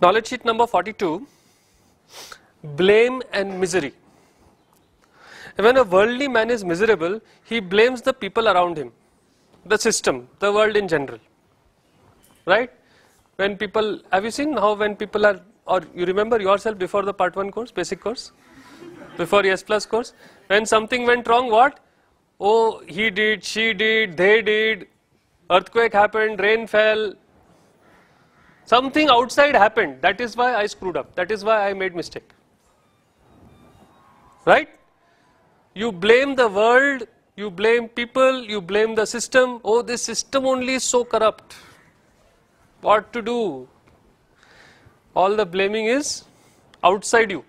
Knowledge sheet number 42, blame and misery. When a worldly man is miserable, he blames the people around him, the system, the world in general. Right? When people, have you seen how when people are, or you remember yourself before the part 1 course, basic course, before S plus course, when something went wrong, what? Oh, he did, she did, they did, earthquake happened, rain fell, something outside happened, that is why I screwed up, that is why I made mistake. Right? You blame the world, you blame people, you blame the system. Oh, this system only is so corrupt. What to do? All the blaming is outside you.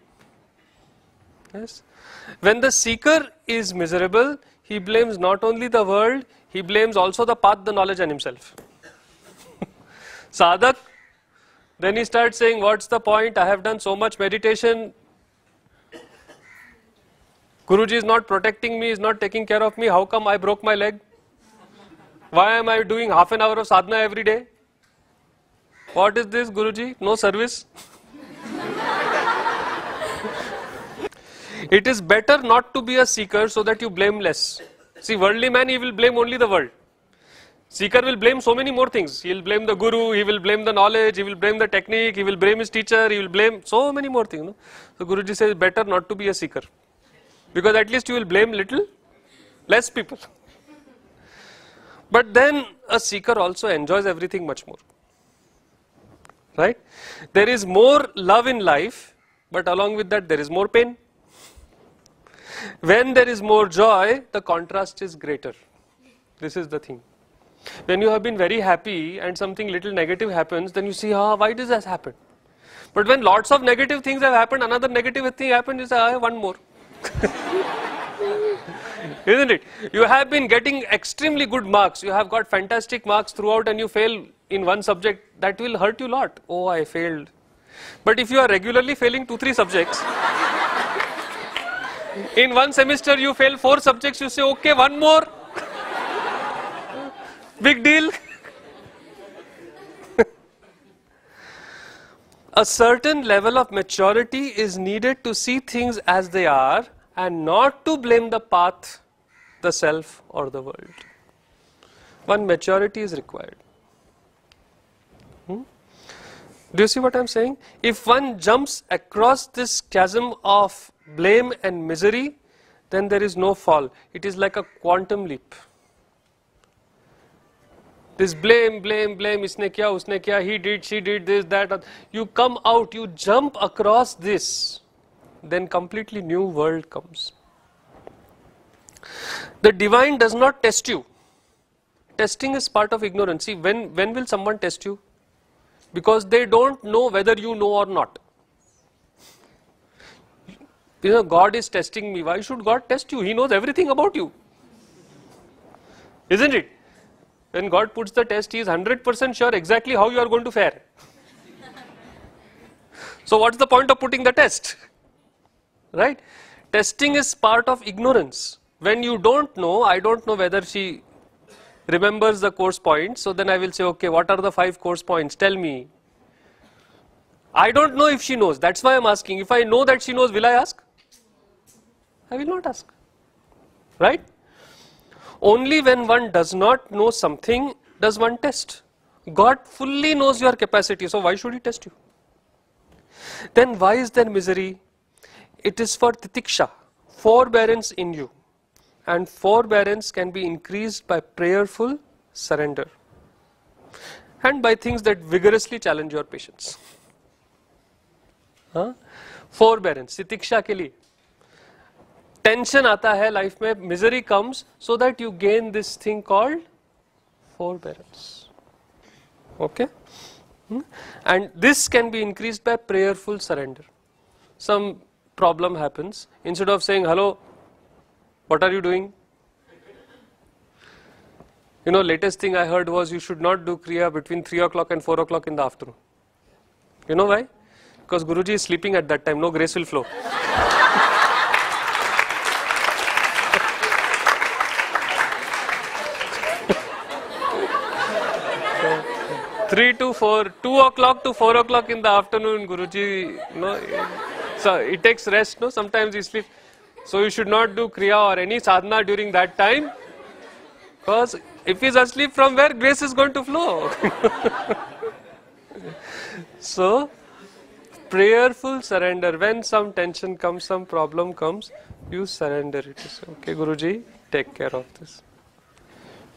Yes. When the seeker is miserable, he blames not only the world, he blames also the path, the knowledge and himself. Sadhak, then he starts saying, what's the point? I have done so much meditation. Guruji is not protecting me, is not taking care of me. How come I broke my leg? Why am I doing half an hour of sadhana every day? What is this, Guruji? No service? It is better not to be a seeker so that you blame less. See, worldly man, he will blame only the world. Seeker will blame so many more things. He will blame the guru, he will blame the knowledge, he will blame the technique, he will blame his teacher, he will blame so many more things. No? So Guruji says better not to be a seeker. Because at least you will blame little less people. But then a seeker also enjoys everything much more. Right? There is more love in life, but along with that there is more pain. When there is more joy, the contrast is greater. This is the thing. When you have been very happy and something little negative happens, then you see, why does this happen? But when lots of negative things have happened, another negative thing happened, you say, one more. Isn't it? You have been getting extremely good marks, you have got fantastic marks throughout and you fail in one subject, that will hurt you a lot. Oh, I failed. But if you are regularly failing 2-3 subjects, in one semester you fail 4 subjects, you say, okay, one more. Big deal. A certain level of maturity is needed to see things as they are and not to blame the path, the self or the world. One maturity is required. Do you see what I am saying? If one jumps across this chasm of blame and misery, then there is no fall. It is like a quantum leap. This blame, isne kya, usne kya, he did, she did, this, that. You come out, you jump across this, then completely new world comes. The divine does not test you. Testing is part of ignorance. See, when will someone test you? Because they don't know whether you know or not. You know, God is testing me. Why should God test you? He knows everything about you. Isn't it? When God puts the test, He is 100% sure exactly how you are going to fare. So what's the point of putting the test? Right? Testing is part of ignorance. When you don't know, I don't know whether she remembers the course points, so then I will say, okay, what are the 5 course points? Tell me. I don't know if she knows, that's why I'm asking. If I know that she knows, will I ask? I will not ask. Right? Only when one does not know something does one test. God fully knows your capacity, so why should He test you? Then why is there misery? It is for titiksha, forbearance in you. And forbearance can be increased by prayerful surrender and by things that vigorously challenge your patience. Forbearance, titiksha ke liye. Tension आता है life में, misery comes, so that you gain this thing called forbearance. Okay? And this can be increased by prayerful surrender. Some problem happens, instead of saying, hello, what are you doing? You know, latest thing I heard was you should not do Kriya between 3 o'clock and 4 o'clock in the afternoon. You know why? Because Guruji is sleeping at that time, no grace will flow. 3 3 to 4, 2 o'clock to 4 o'clock in the afternoon, Guruji, so it takes rest, no? Sometimes he sleeps. So you should not do Kriya or any sadhana during that time, because if he's asleep, from where grace is going to flow? So, prayerful surrender. When some tension comes, some problem comes, you surrender it. You say, okay, Guruji, take care of this.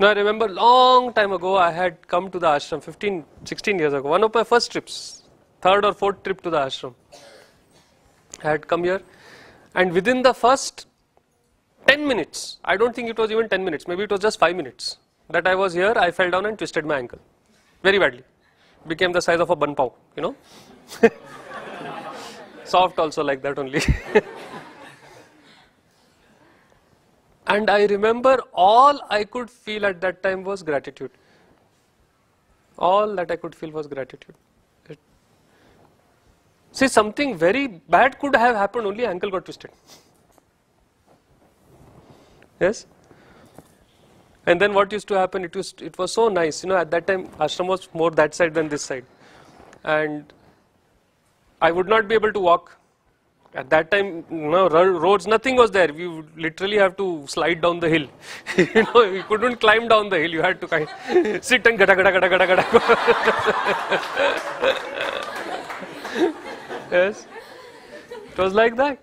Now I remember long time ago I had come to the ashram, 15, 16 years ago. One of my first trips, third or fourth trip to the ashram. I had come here, and within the first 10 minutes, I don't think it was even 10 minutes, maybe it was just 5 minutes, that I was here, I fell down and twisted my ankle. Very badly. Became the size of a bun pav, Soft also like that only. And I remember all I could feel at that time was gratitude. All that I could feel was gratitude. See, something very bad could have happened, only ankle got twisted. Yes? And then what used to happen, it was so nice, at that time ashram was more that side than this side. And I would not be able to walk. At that time, roads, nothing was there. We would literally have to slide down the hill. You couldn't climb down the hill. You had to sit and gada gada gada gada gada. Yes, it was like that.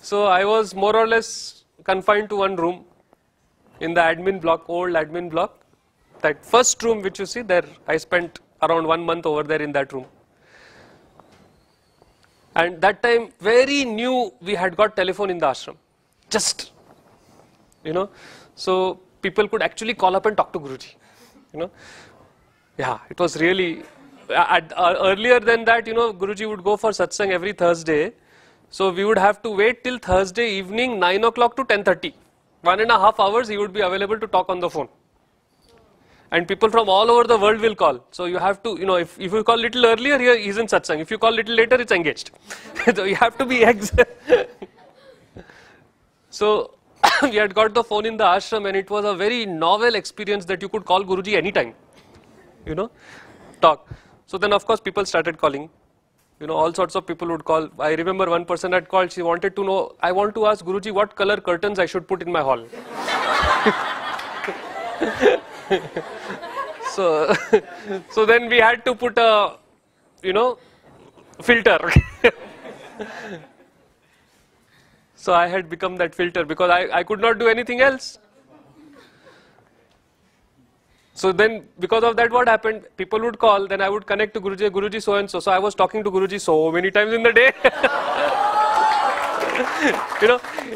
So I was more or less confined to one room in the admin block, old admin block. That first room which you see there, I spent around 1 month over there in that room. And that time, very new, we had got telephone in the ashram. Just, so people could actually call up and talk to Guruji. Yeah, it was really, earlier than that, Guruji would go for satsang every Thursday. So we would have to wait till Thursday evening, 9 o'clock to 10:30. 1.5 hours he would be available to talk on the phone. And people from all over the world will call. So you have to, if you call little earlier, he's in satsang. If you call little later, it's engaged. So you have to be So we had got the phone in the ashram, and it was a very novel experience that you could call Guruji anytime. Talk. So then of course people started calling. All sorts of people would call. I remember one person had called, she wanted to know, I want to ask Guruji what color curtains I should put in my hall. So then we had to put a, filter. So I had become that filter because I could not do anything else. So then because of that, what happened, people would call, then I would connect to Guruji, Guruji so and so. So I was talking to Guruji so many times in the day.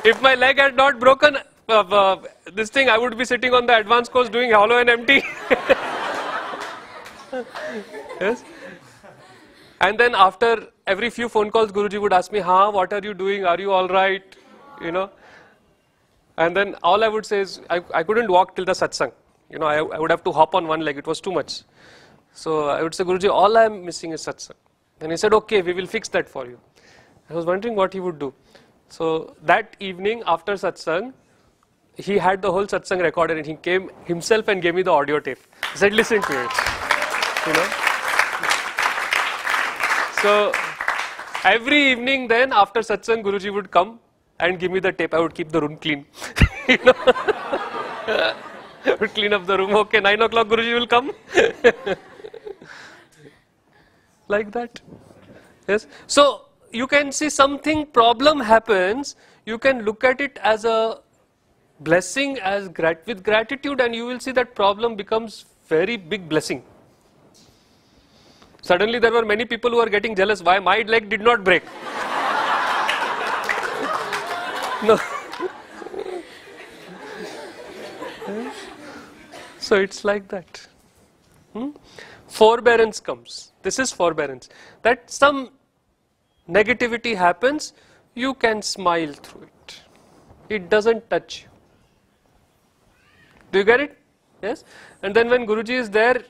If my leg had not broken, this thing, I would be sitting on the advanced course doing hollow and empty. Yes. And then after every few phone calls, Guruji would ask me, what are you doing? Are you all right? And then all I would say is, I couldn't walk till the satsang. I would have to hop on one leg. It was too much. So I would say, Guruji, all I am missing is satsang. And he said, okay, we will fix that for you. I was wondering what he would do. So that evening after satsang, he had the whole satsang recorded, and he came himself and gave me the audio tape. He said, listen to it. So every evening then after satsang, Guruji would come and give me the tape. I would keep the room clean. I would clean up the room. Okay, 9 o'clock Guruji will come. Like that. Yes. So you can see something problem happens. You can look at it as a blessing, with gratitude, and you will see that problem becomes very big blessing. Suddenly there were many people who were getting jealous why my leg did not break. No. So it's like that. Forbearance comes. This is forbearance. That some negativity happens, you can smile through it. It doesn't touch you. Do you get it? Yes? And then when Guruji is there,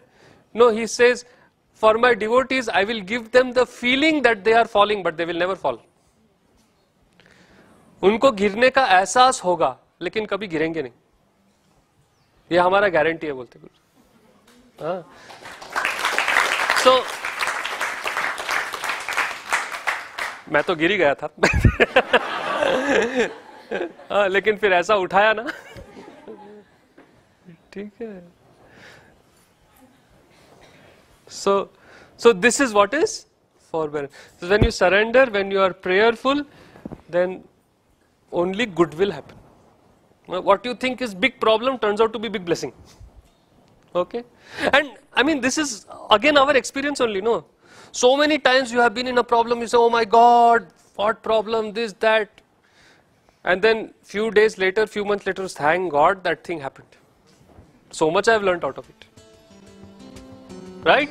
he says, for my devotees, I will give them the feeling that they are falling, but they will never fall. उनको गिरने का एहसास होगा, लेकिन कभी गिरेंगे नहीं. ये हमारा गारंटी है, बोलते गुरु. So, मैं तो गिर ही गया था लेकिन फिर ऐसा उठाया ना, ठीक है. So this is what is forbearance. So when you surrender, when you are prayerful, then only good will happen. What you think is big problem turns out to be big blessing. Okay? And I mean, this is again our experience only, no? So many times you have been in a problem, you say, oh my God, what problem, this, that. And then few days later, few months later, thank God that thing happened. So much I have learnt out of it. Right?